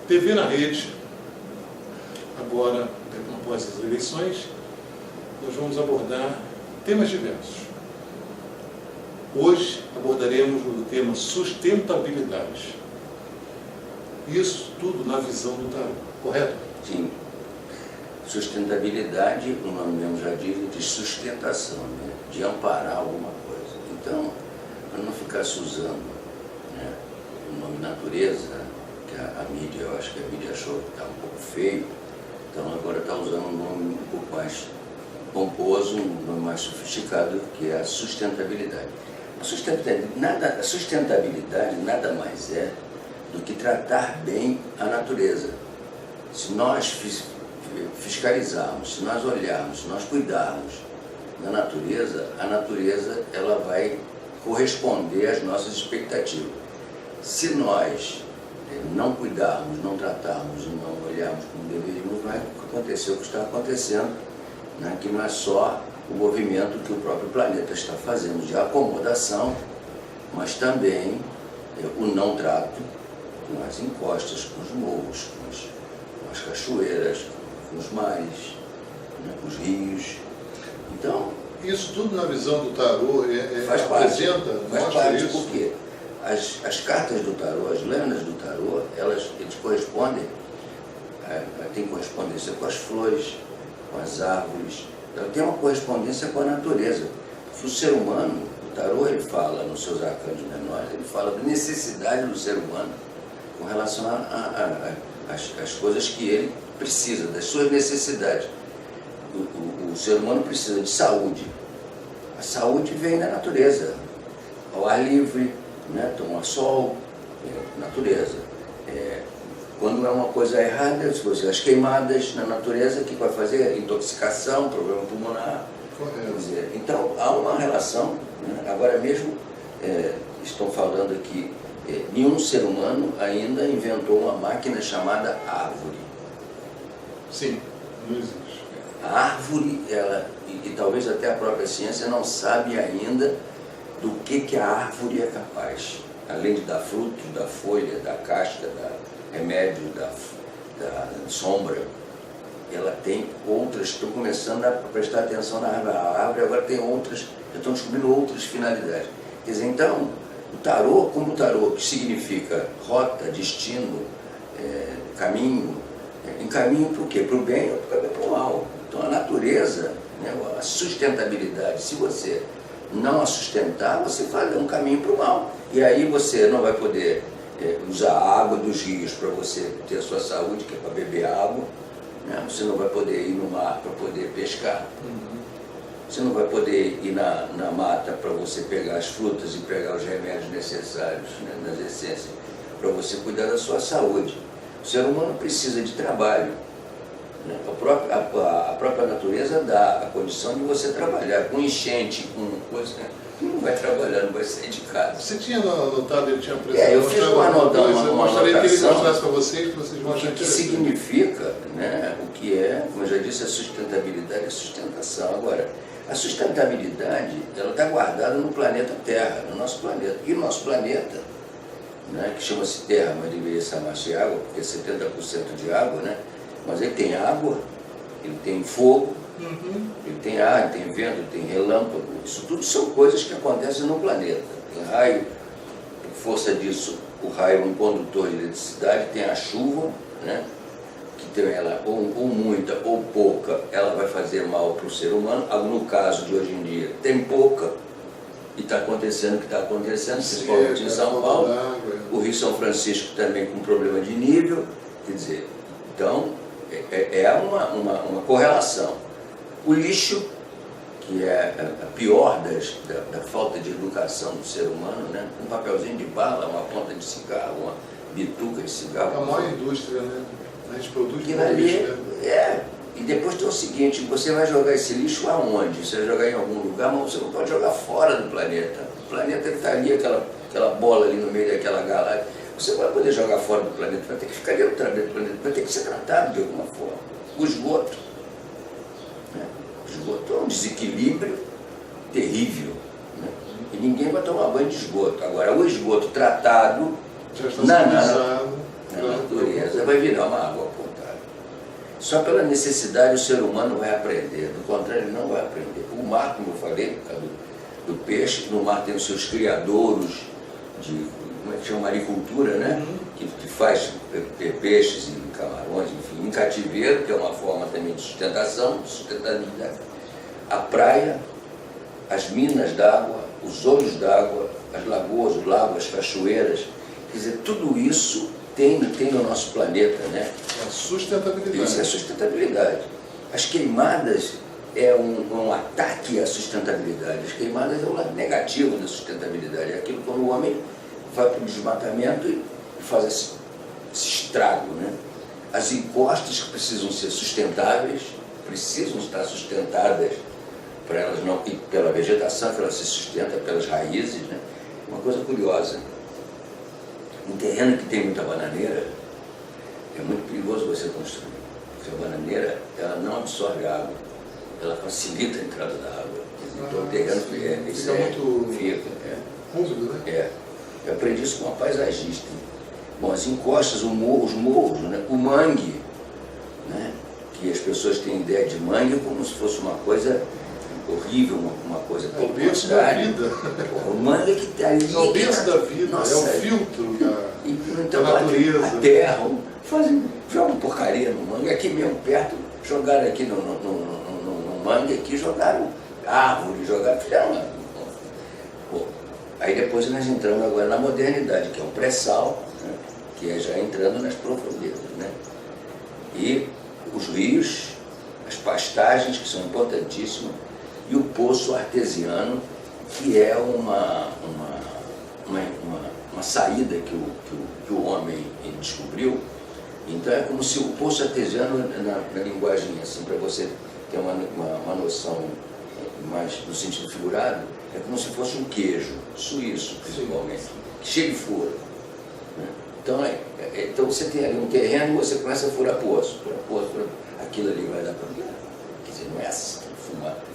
TV na Rede, agora, após as eleições, nós vamos abordar temas diversos. Hoje abordaremos o tema sustentabilidade. Isso tudo na visão do tarô, correto? Sim. Sustentabilidade, o nome mesmo já diz, de sustentação, né? De amparar alguma coisa. Então, para não ficar se usando, né, o nome natureza, que a mídia, eu acho que a mídia achou que está um pouco feio, então agora está usando um nome um pouco mais pomposo, um nome mais sofisticado, que é a sustentabilidade. A sustentabilidade nada mais é do que tratar bem a natureza. Se nós fiscalizarmos, se nós olharmos, se nós cuidarmos da natureza, a natureza ela vai corresponder às nossas expectativas. Se nós não cuidarmos, não tratarmos e não olharmos como deveríamos, vai acontecer o que está acontecendo, né? Que não é só o movimento que o próprio planeta está fazendo de acomodação, mas também o não trato com as encostas, com os morros, com as cachoeiras, com os mares, né, com os rios. Então, isso tudo na visão do tarô faz parte, mostra isso. Porque as cartas do tarô, as lâminas do tarô, eles correspondem, tem correspondência com as flores, com as árvores, ela tem uma correspondência com a natureza. O ser humano, o tarô, ele fala nos seus arcanos menores, ele fala da necessidade do ser humano com relação às coisas que ele precisa, das suas necessidades. O ser humano precisa de saúde. A saúde vem da natureza, ao ar livre, né? Tomar sol, natureza. Quando é uma coisa errada, as queimadas na natureza, que vai fazer intoxicação, problema pulmonar. Quer dizer, então, há uma relação, né? Agora mesmo estão falando aqui, nenhum ser humano ainda inventou uma máquina chamada árvore. Sim, não existe. A árvore, e talvez até a própria ciência não sabe ainda do que a árvore é capaz. Além de dar fruto, da folha, da casca, da remédio, da sombra, ela tem outras. Estou começando a prestar atenção na árvore. A árvore agora tem outras, estão descobrindo outras finalidades. Quer dizer, então, o tarô, como o tarô, que significa rota, destino, caminho, encaminho para o quê? Para o bem ou para o mal. Então, a natureza, né, a sustentabilidade, se você não a sustentar, você faz um caminho para o mal. E aí você não vai poder usar a água dos rios para você ter a sua saúde, que é para beber água, né? Você não vai poder ir no mar para poder pescar. Você não vai poder ir na mata para você pegar as frutas e pegar os remédios necessários, né, nas essências, para você cuidar da sua saúde. O ser humano precisa de trabalho. Né? A própria natureza dá a condição de você trabalhar com enchente, com coisa, né? Não vai trabalhar, não vai sair de casa. Você tinha anotado, ele tinha apresentado. Eu fiz uma anotação. Gostaria que ele mostrasse para vocês vão achar o que significa, né, o que é, como eu já disse, a sustentabilidade e a sustentação. Agora, a sustentabilidade, ela está guardada no planeta Terra, no nosso planeta. E o nosso planeta, né, que chama-se Terra, mas deveria chamar-se água, porque é 70% de água, né? Mas ele tem água, ele tem fogo, ele tem ar, ele tem vento, ele tem relâmpago. Isso tudo são coisas que acontecem no planeta. Tem raio, por força disso, o raio é um condutor de eletricidade, tem a chuva, né? Que tem ela ou muita ou pouca, ela vai fazer mal para o ser humano. No caso de hoje em dia, tem pouca, e está acontecendo o que está acontecendo, principalmente em São Paulo. O Rio São Francisco também com problema de nível. Quer dizer, então, uma correlação. O lixo, que é a pior da falta de educação do ser humano, né? Um papelzinho de bala, uma ponta de cigarro, uma bituca de cigarro. A maior indústria, né? A gente produz lixo, né? E depois tem o seguinte, você vai jogar esse lixo aonde? Você vai jogar em algum lugar, mas você não pode jogar fora do planeta. O planeta está ali, aquela bola ali no meio daquela galáxia. Você não vai poder jogar fora do planeta, vai ter que ficar dentro do planeta, vai ter que ser tratado de alguma forma. O esgoto. O esgoto é um desequilíbrio terrível, né? E ninguém vai tomar banho de esgoto. Agora, o esgoto tratado na natureza, vai virar uma água potável. Só pela necessidade o ser humano vai aprender, do contrário ele não vai aprender. O mar, como eu falei, por causa do peixe, no mar tem os seus criadouros de, como é que chama, maricultura, né? Que faz peixes e camarões, enfim, em cativeiro, que é uma forma também de sustentação, de sustentabilidade. A praia, as minas d'água, os olhos d'água, as lagoas, os lagos, as cachoeiras, quer dizer, tudo isso tem no nosso planeta, né? A sustentabilidade. Isso é sustentabilidade. As queimadas é um ataque à sustentabilidade. As queimadas é o lado negativo da sustentabilidade. É aquilo quando o homem vai para o desmatamento e faz esse estrago, né? As encostas que precisam ser sustentáveis, precisam estar sustentadas para elas não, e pela vegetação que ela se sustenta, pelas raízes, né? Uma coisa curiosa, um terreno que tem muita bananeira, é muito perigoso você construir, porque a bananeira ela não absorve água, ela facilita a entrada da água. Então o terreno fica muito úmido, né? Eu aprendi isso com uma paisagista. Bom, as encostas, os morros, né? O mangue, né? Que as pessoas têm ideia de mangue como se fosse uma coisa horrível, uma coisa é o berço da vida. O mangue que está ali. É o berço da vida, nossa, é o filtro então, da natureza. A terra, jogam porcaria no mangue, aqui mesmo perto, jogaram aqui no mangue, aqui jogaram árvore, fizeram. Bom, aí depois nós entramos agora na modernidade, que é o pré-sal, né? Que é já entrando nas profundezas, né? E os rios, as pastagens, que são importantíssimas, e o poço artesiano, que é uma saída que o homem descobriu. Então é como se o poço artesiano, na linguagem assim, para você ter uma noção mais no sentido figurado, é como se fosse um queijo suíço, principalmente, cheio de furo, né? Então você tem ali um terreno e você começa a furar poço, aquilo ali vai dar problema. Quer dizer, não é assim,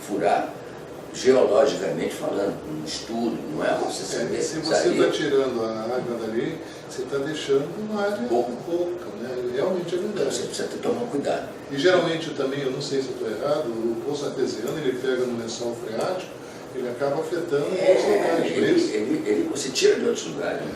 furar geologicamente falando, um estudo, não é você saber. Se você está tirando a água dali, você está deixando uma área pouca, né? Realmente é verdade. Então você precisa tomar cuidado. E geralmente também, eu não sei se eu estou errado, o poço artesiano ele pega no lençol freático, ele acaba afetando os locais. Você tira de outros lugares, né?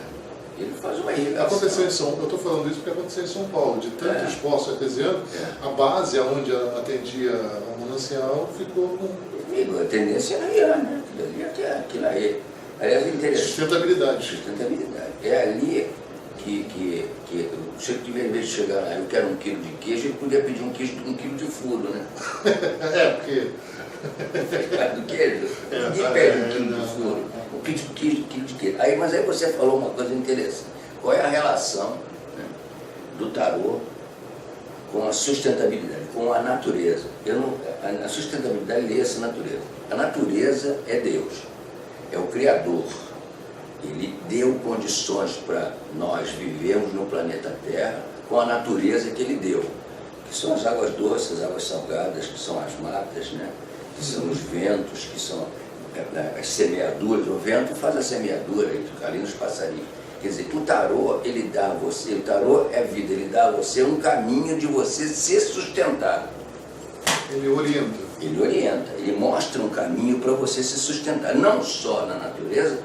Ele faz uma irrigação. Aconteceu em eu estou falando isso porque aconteceu em São Paulo, de tantos poços artesianos, a base onde atendia ao manancial ficou com... A tendência é riar, né? Aquilo aí. Aliás, é interessante. Sustentabilidade. É ali que o chefe de vez de chegar lá, eu quero 1 quilo de queijo, ele podia pedir 1 quilo de furo, né? Porque... do queijo. Ninguém pede 1 quilo de furo. Eu pedi 1 quilo de queijo. Mas aí você falou uma coisa interessante. Qual é a relação, né, do tarô com a sustentabilidade, com a natureza? A sustentabilidade lê essa natureza. A natureza é Deus, é o Criador. Ele deu condições para nós vivermos no planeta Terra com a natureza que Ele deu, que são as águas doces, as águas salgadas, que são as matas, né? Que são os ventos, que são as semeaduras. O vento faz a semeadura ali nos passarinhos. Quer dizer, o tarô, ele dá a você, o tarô é vida, ele dá a você um caminho de você se sustentar. Ele orienta. Ele mostra um caminho para você se sustentar, não só na natureza,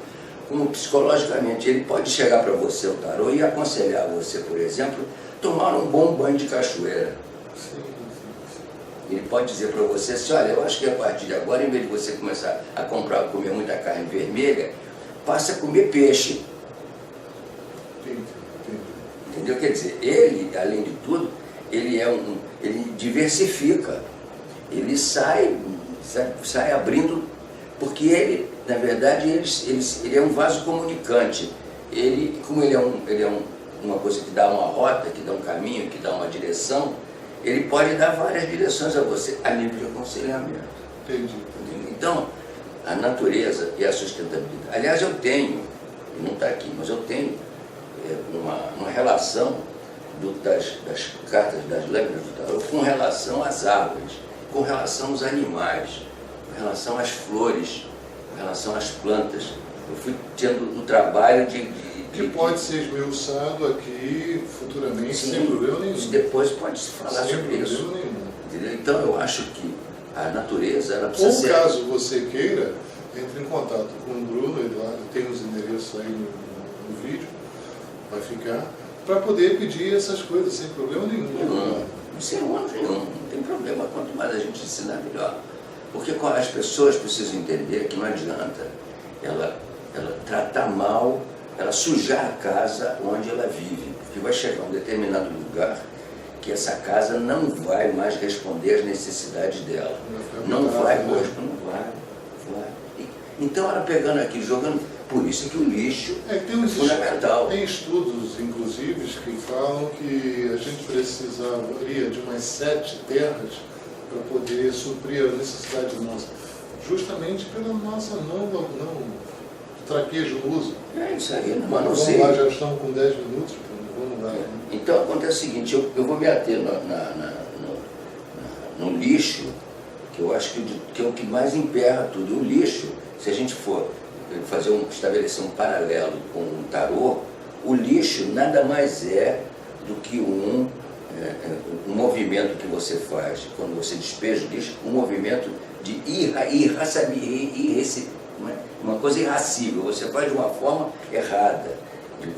como psicologicamente. Ele pode chegar para você, o tarô, e aconselhar você, por exemplo, tomar um bom banho de cachoeira. Sim. Ele pode dizer para você assim, olha, eu acho que a partir de agora, em vez de você começar a comer muita carne vermelha, passa a comer peixe. Entendeu? Quer dizer, ele, além de tudo, ele diversifica. Ele sai abrindo, porque ele, na verdade, ele é um vaso comunicante. Como ele é uma coisa que dá uma rota, que dá um caminho, que dá uma direção, ele pode dar várias direções a você, a nível de aconselhamento. Entendi. Então, a natureza e a sustentabilidade. Aliás, eu tenho, não está aqui, mas eu tenho uma relação das cartas, das lâminas do tarô, com relação às árvores, com relação aos animais, com relação às flores, com relação às plantas. Eu fui tendo o trabalho de que pode ser esmiuçado aqui futuramente, sim, sem problema nenhum. Depois pode se falar sem sobre isso. Problema nenhum. Entendeu? Então eu acho que a natureza ela precisa ser... Ou caso você queira, entre em contato com o Bruno, ele lá tem os endereços aí no vídeo, vai ficar, para poder pedir essas coisas sem problema nenhum. Não sei onde nenhum, não tem problema. Quanto mais a gente ensinar, melhor. Porque as pessoas precisam entender que não adianta ela tratar mal, ela sujar a casa onde ela vive. Porque vai chegar um determinado lugar que essa casa não vai mais responder às necessidades dela. Não vai. Então ela pegando aqui, jogando, por isso que o lixo é fundamental. Tem estudos, inclusive, que falam que a gente precisaria de umas 7 terras para poder suprir a necessidade nossa, justamente pela nossa não traquejo uso. É isso aí, mas não sei. Vamos lá, já estamos com 10 minutos, vamos lá. Então acontece o seguinte, eu vou me ater no lixo, que eu acho que é o que mais emperra tudo. O lixo, se a gente for estabelecer um paralelo com o tarô, o lixo nada mais é do que um movimento que você faz quando você despeja o lixo, um movimento de uma coisa irracível. Você faz de uma forma errada, de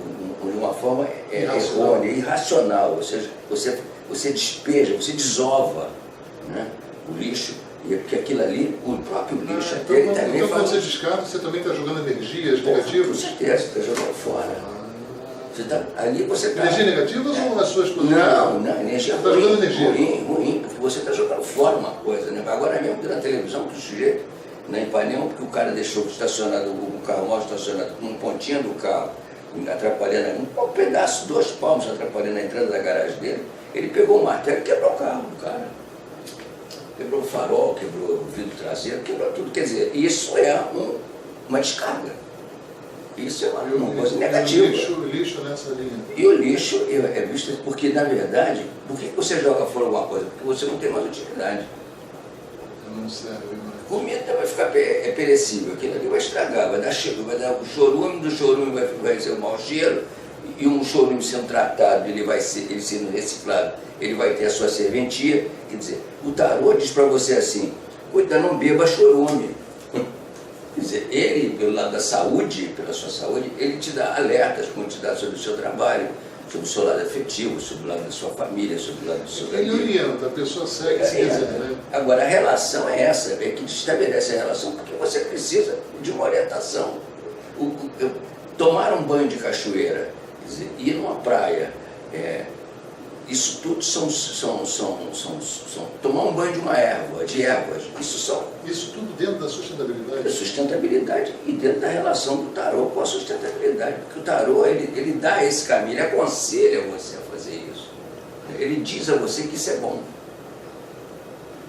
uma forma errônea, irracional. Ou seja, você despeja, você desova, né, o lixo. Porque aquilo ali, o próprio lixo também então quando você descarta, você também está jogando energias negativas? Com certeza, você está jogando fora. Ali você está... Energia negativa ou as suas coisas? Não, energia ruim, jogando energia ruim, porque você está jogando fora uma coisa, né? Agora mesmo na televisão, que o sujeito, na Ipanema, porque o cara deixou estacionado, o carro mal estacionado, com um pontinho do carro, atrapalhando, um pedaço, 2 palmos atrapalhando a entrada da garagem dele, ele pegou o martelo e quebrou o carro do cara. Quebrou o farol, quebrou o vidro traseiro, quebrou tudo. Quer dizer, isso é uma descarga. Isso é uma coisa negativa. O lixo nessa linha. E o lixo é visto porque, na verdade, por que você joga fora alguma coisa? Porque você não tem mais utilidade. Não serve mais. Comida vai ficar perecível, aquilo ali vai estragar, vai dar cheiro, vai dar o chorume, do chorume vai ser o mau cheiro, e um chorume sendo tratado, ele sendo reciclado, ele vai ter a sua serventia. Quer dizer, o tarô diz para você assim, cuida, não beba chorume. Quer dizer, ele, pelo lado da saúde, pela sua saúde, ele te dá alertas, como te dá sobre o seu trabalho, sobre o seu lado afetivo, sobre o lado da sua família, sobre o lado do seu ele orienta, a pessoa segue se quiser, né? Agora, a relação é essa, é que estabelece a relação porque você precisa de uma orientação. Tomar um banho de cachoeira, quer dizer, ir numa praia, isso tudo tomar um banho de ervas, isso tudo dentro da sustentabilidade? Da sustentabilidade e dentro da relação do tarô com a sustentabilidade, porque o tarô ele dá esse caminho, ele aconselha você a fazer isso, ele diz a você que isso é bom.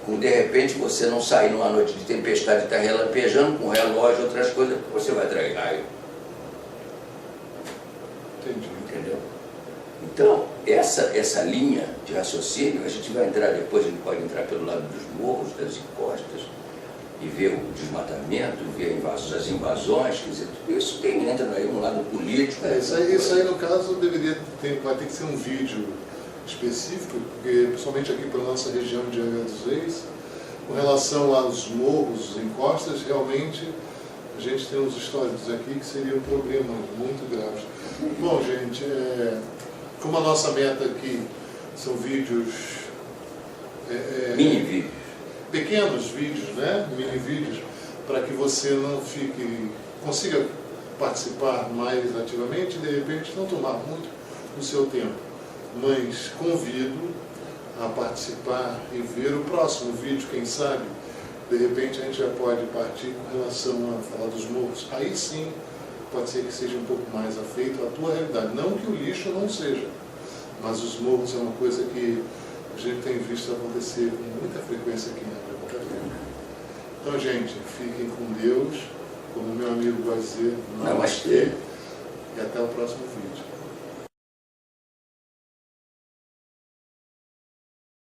Como de repente você não sair numa noite de tempestade e está relampejando com relógio, outras coisas, você vai atrair raio. Entendi. Entendeu? Então, essa linha de raciocínio, a gente vai entrar depois, a gente pode entrar pelo lado dos morros, das encostas, e ver o desmatamento, ver as invasões, quer dizer, tudo isso entra aí um lado político. Isso aí, no caso, vai ter que ser um vídeo específico, porque principalmente aqui para a nossa região de Angra dos Reis, com relação aos morros, encostas, realmente a gente tem uns históricos aqui que seriam problemas muito graves. Bom, gente, como a nossa meta aqui são vídeos... mini vídeos. Pequenos vídeos, né? Mini vídeos, para que você não consiga participar mais ativamente e de repente não tomar muito o seu tempo. Mas convido a participar e ver o próximo vídeo, quem sabe, de repente a gente já pode partir com relação a falar dos morros. Aí sim, pode ser que seja um pouco mais afeito à tua realidade. Não que o lixo não seja, mas os morros é uma coisa que a gente tem visto acontecer com muita frequência aqui na Catarina. Então, gente, fiquem com Deus, como meu amigo vai dizer, namastê, e até o próximo vídeo.